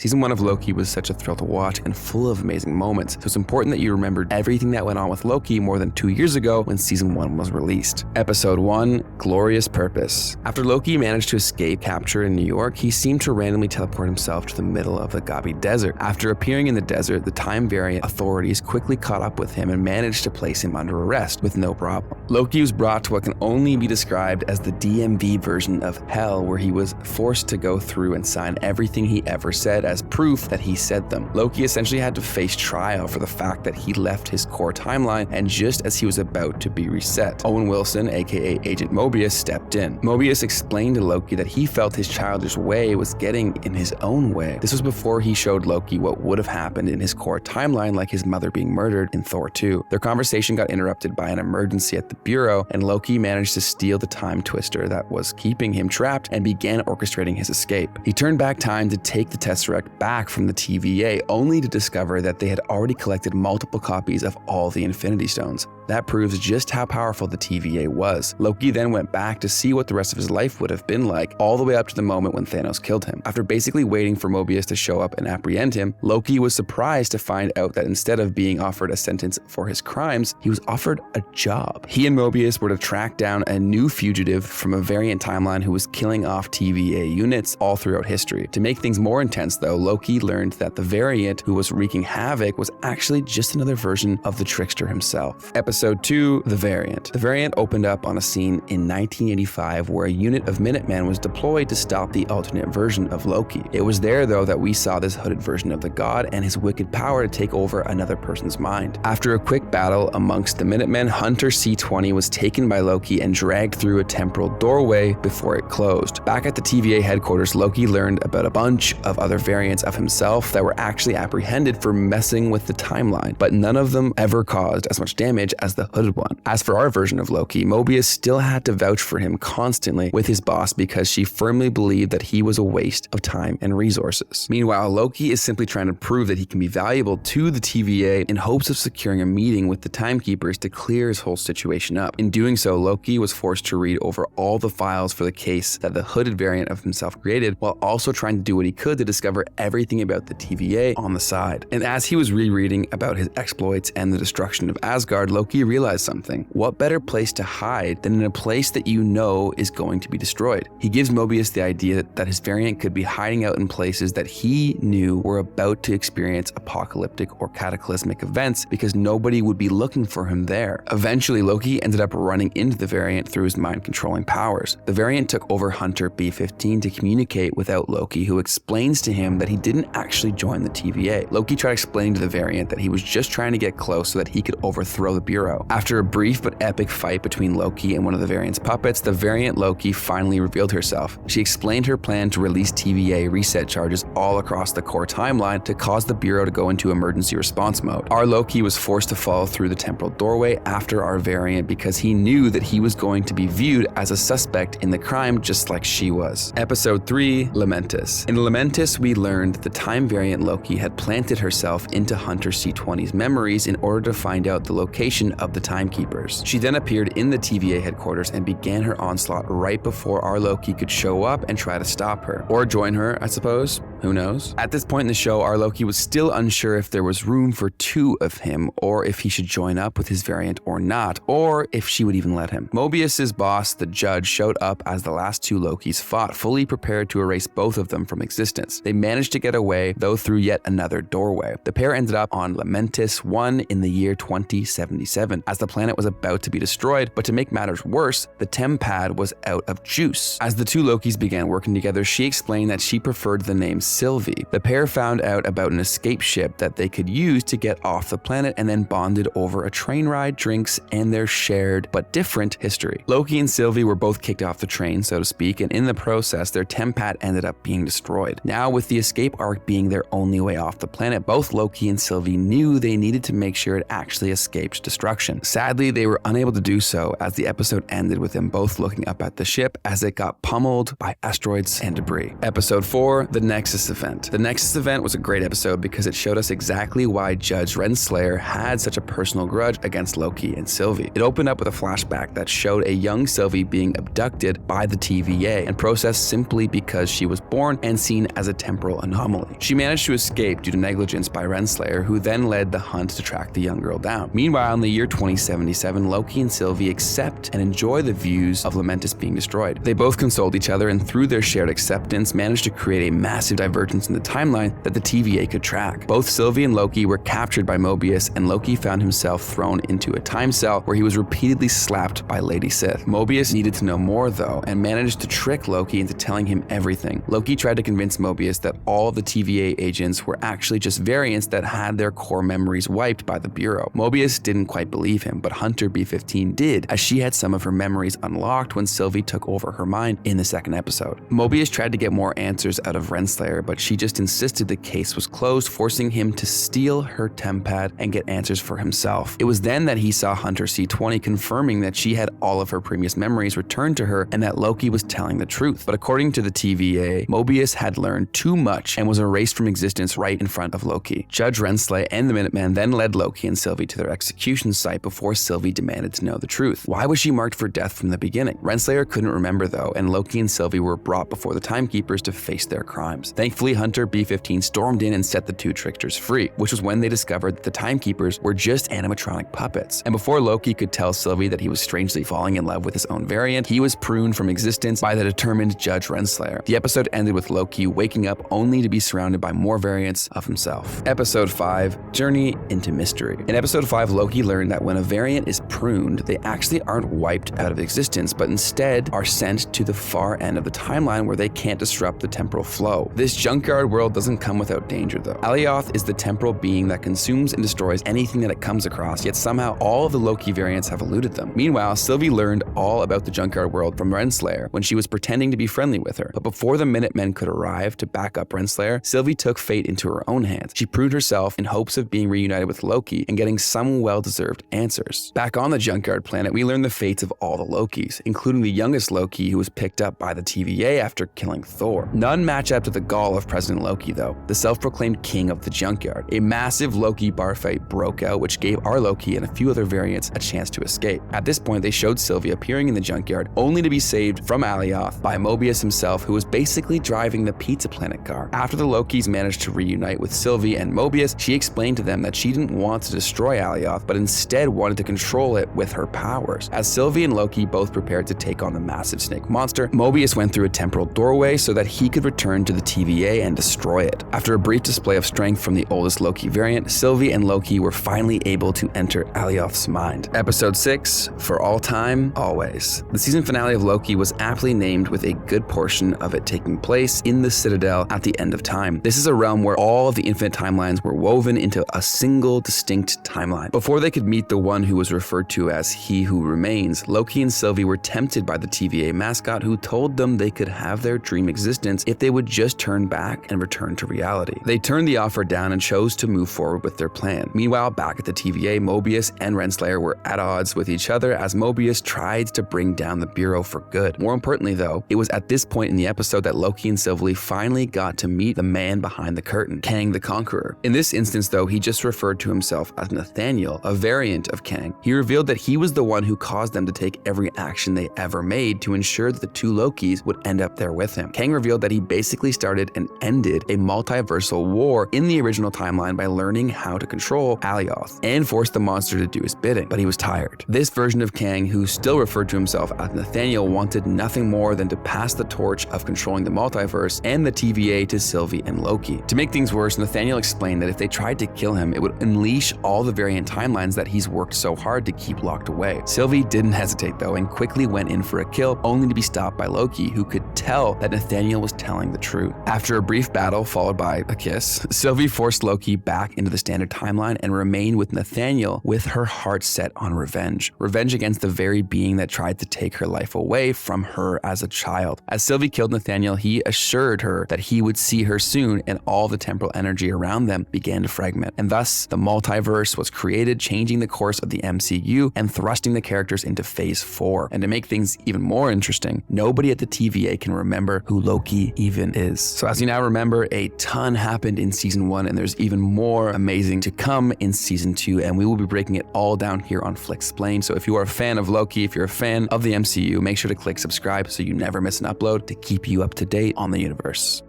Season 1 of Loki was such a thrill to watch and full of amazing moments, so it's important that you remembered everything that went on with Loki more than 2 years ago when Season 1 was released. Episode 1, Glorious Purpose. After Loki managed to escape capture in New York, he seemed to randomly teleport himself to the middle of the Gobi Desert. After appearing in the desert, the time variant authorities quickly caught up with him and managed to place him under arrest with no problem. Loki was brought to what can only be described as the DMV version of hell, where he was forced to go through and sign everything he ever said as proof that he said them. Loki essentially had to face trial for the fact that he left his core timeline, and just as he was about to be reset, Owen Wilson, aka Agent Mobius, stepped in. Mobius explained to Loki that he felt his childish way was getting in his own way. This was before he showed Loki what would have happened in his core timeline, like his mother being murdered in Thor 2. Their conversation got interrupted by an emergency at the Bureau, and Loki managed to steal the time twister that was keeping him trapped and began orchestrating his escape. He turned back time to take the Tesseract back from the TVA, only to discover that they had already collected multiple copies of all the Infinity Stones. That proves just how powerful the TVA was. Loki then went back to see what the rest of his life would have been like, all the way up to the moment when Thanos killed him. After basically waiting for Mobius to show up and apprehend him, Loki was surprised to find out that instead of being offered a sentence for his crimes, he was offered a job. He and Mobius were to track down a new fugitive from a variant timeline who was killing off TVA units all throughout history. To make things more intense though, Loki learned that the variant who was wreaking havoc was actually just another version of the trickster himself. Episode 2, The Variant. The Variant opened up on a scene in 1985 where a unit of Minutemen was deployed to stop the alternate version of Loki. It was there though that we saw this hooded version of the god and his wicked power to take over another person's mind. After a quick battle amongst the Minutemen, Hunter C-20 was taken by Loki and dragged through a temporal doorway before it closed. Back at the TVA headquarters, Loki learned about a bunch of other variants of himself that were actually apprehended for messing with the timeline, but none of them ever caused as much damage as the hooded one. As for our version of Loki, Mobius still had to vouch for him constantly with his boss because she firmly believed that he was a waste of time and resources. Meanwhile, Loki is simply trying to prove that he can be valuable to the TVA in hopes of securing a meeting with the Timekeepers to clear his whole situation up. In doing so, Loki was forced to read over all the files for the case that the hooded variant of himself created, while also trying to do what he could to discover everything about the TVA on the side. And as he was rereading about his exploits and the destruction of Asgard, Loki realized something. What better place to hide than in a place that you know is going to be destroyed? He gives Mobius the idea that his variant could be hiding out in places that he knew were about to experience apocalyptic or cataclysmic events because nobody would be looking for him there. Eventually, Loki ended up running into the variant through his mind-controlling powers. The variant took over Hunter B-15 to communicate without Loki, who explains to him that he didn't actually join the TVA. Loki tried explaining to the variant that he was just trying to get close so that he could overthrow the Bureau. After a brief but epic fight between Loki and one of the variant's puppets, the variant Loki finally revealed herself. She explained her plan to release TVA reset charges all across the core timeline to cause the Bureau to go into emergency response mode. Our Loki was forced to follow through the temporal doorway after our variant because he knew that he was going to be viewed as a suspect in the crime just like she was. Episode 3, Lamentis. In Lamentis, we learned the time variant Loki had planted herself into Hunter C-20's memories in order to find out the location of the Timekeepers. She then appeared in the TVA headquarters and began her onslaught right before our Loki could show up and try to stop her. Or join her, I suppose. Who knows? At this point in the show, our Loki was still unsure if there was room for two of him, or if he should join up with his variant or not, or if she would even let him. Mobius's boss, the judge, showed up as the last two Lokis fought, fully prepared to erase both of them from existence. They managed to get away, though through yet another doorway. The pair ended up on Lamentis 1 in the year 2077, as the planet was about to be destroyed, but to make matters worse, the Tempad was out of juice. As the two Lokis began working together, she explained that she preferred the name Sylvie. The pair found out about an escape ship that they could use to get off the planet and then bonded over a train ride, drinks, and their shared but different history. Loki and Sylvie were both kicked off the train, so to speak, and in the process, their Tempad ended up being destroyed. Now, with the escape arc being their only way off the planet, both Loki and Sylvie knew they needed to make sure it actually escaped destruction. destruction. Sadly, they were unable to do so as the episode ended with them both looking up at the ship as it got pummeled by asteroids and debris. Episode 4, the Nexus Event. The Nexus Event was a great episode because it showed us exactly why Judge Renslayer had such a personal grudge against Loki and Sylvie. It opened up with a flashback that showed a young Sylvie being abducted by the TVA and processed simply because she was born and seen as a temporal anomaly. She managed to escape due to negligence by Renslayer, who then led the hunt to track the young girl down. Meanwhile, in the year 2077, Loki and Sylvie accept and enjoy the views of Lamentis being destroyed. They both consoled each other and through their shared acceptance managed to create a massive divergence in the timeline that the TVA could track. Both Sylvie and Loki were captured by Mobius, and Loki found himself thrown into a time cell where he was repeatedly slapped by Lady Sith. Mobius needed to know more though and managed to trick Loki into telling him everything. Loki tried to convince Mobius that all of the TVA agents were actually just variants that had their core memories wiped by the Bureau. Mobius didn't quite believe him, but Hunter B-15 did, as she had some of her memories unlocked when Sylvie took over her mind in the second episode. Mobius tried to get more answers out of Renslayer, but she just insisted the case was closed, forcing him to steal her tempad and get answers for himself. It was then that he saw Hunter C-20 confirming that she had all of her previous memories returned to her and that Loki was telling the truth. But according to the TVA, Mobius had learned too much and was erased from existence right in front of Loki. Judge Renslayer and the Minutemen then led Loki and Sylvie to their execution site before Sylvie demanded to know the truth. Why was she marked for death from the beginning? Renslayer couldn't remember though, and Loki and Sylvie were brought before the Timekeepers to face their crimes. Thankfully, Hunter B-15 stormed in and set the two tricksters free, which was when they discovered that the Timekeepers were just animatronic puppets. And before Loki could tell Sylvie that he was strangely falling in love with his own variant, he was pruned from existence by the determined Judge Renslayer. The episode ended with Loki waking up only to be surrounded by more variants of himself. Episode 5, Journey into Mystery. In episode 5, Loki learned that when a variant is pruned, they actually aren't wiped out of existence, but instead are sent to the far end of the timeline where they can't disrupt the temporal flow. This junkyard world doesn't come without danger though. Alioth is the temporal being that consumes and destroys anything that it comes across, yet somehow all of the Loki variants have eluded them. Meanwhile, Sylvie learned all about the junkyard world from Renslayer when she was pretending to be friendly with her. But before the Minutemen could arrive to back up Renslayer, Sylvie took fate into her own hands. She pruned herself in hopes of being reunited with Loki and getting some well-deserved answers. Back on the junkyard planet, we learn the fates of all the Lokis, including the youngest Loki who was picked up by the TVA after killing Thor. None match up to the gall of President Loki though, the self-proclaimed king of the junkyard. A massive Loki bar fight broke out, which gave our Loki and a few other variants a chance to escape. At this point, they showed Sylvie appearing in the junkyard only to be saved from Alioth by Mobius himself, who was basically driving the Pizza Planet car. After the Lokis managed to reunite with Sylvie and Mobius, she explained to them that she didn't want to destroy Alioth, but instead wanted to control it with her powers. As Sylvie and Loki both prepared to take on the massive snake monster, Mobius went through a temporal doorway so that he could return to the TVA and destroy it. After a brief display of strength from the oldest Loki variant, Sylvie and Loki were finally able to enter Alioth's mind. Episode 6, For All Time, Always. The season finale of Loki was aptly named with a good portion of it taking place in the Citadel at the end of time. This is a realm where all of the infinite timelines were woven into a single distinct timeline. Before they could meet the one who was referred to as He Who Remains, Loki and Sylvie were tempted by the TVA mascot who told them they could have their dream existence if they would just turn back and return to reality. They turned the offer down and chose to move forward with their plan. Meanwhile, back at the TVA, Mobius and Renslayer were at odds with each other as Mobius tried to bring down the Bureau for good. More importantly though, it was at this point in the episode that Loki and Sylvie finally got to meet the man behind the curtain, Kang the Conqueror. In this instance though, he just referred to himself as Nathaniel, a variant of Kang. He revealed that he was the one who caused them to take every action they ever made to ensure that the two Lokis would end up there with him. Kang revealed that he basically started and ended a multiversal war in the original timeline by learning how to control Alioth and force the monster to do his bidding, but he was tired. This version of Kang, who still referred to himself as Nathaniel, wanted nothing more than to pass the torch of controlling the multiverse and the TVA to Sylvie and Loki. To make things worse, Nathaniel explained that if they tried to kill him, it would unleash all the variant timelines that he's worked so hard to keep locked away. Sylvie didn't hesitate though and quickly went in for a kill, only to be stopped by Loki, who could tell that Nathaniel was telling the truth. After a brief battle followed by a kiss, Sylvie forced Loki back into the standard timeline and remained with Nathaniel with her heart set on revenge. Revenge against the very being that tried to take her life away from her as a child. As Sylvie killed Nathaniel, he assured her that he would see her soon and all the temporal energy around them began to fragment. And thus, the multiverse was created, changing the the course of the MCU and thrusting the characters into phase 4. And to make things even more interesting, nobody at the TVA can remember who Loki even is. So as you now remember, a ton happened in season 1 and there's even more amazing to come in season 2, and we will be breaking it all down here on Flixplain. So if you are a fan of Loki, if you're a fan of the MCU, make sure to click subscribe so you never miss an upload to keep you up to date on the universe.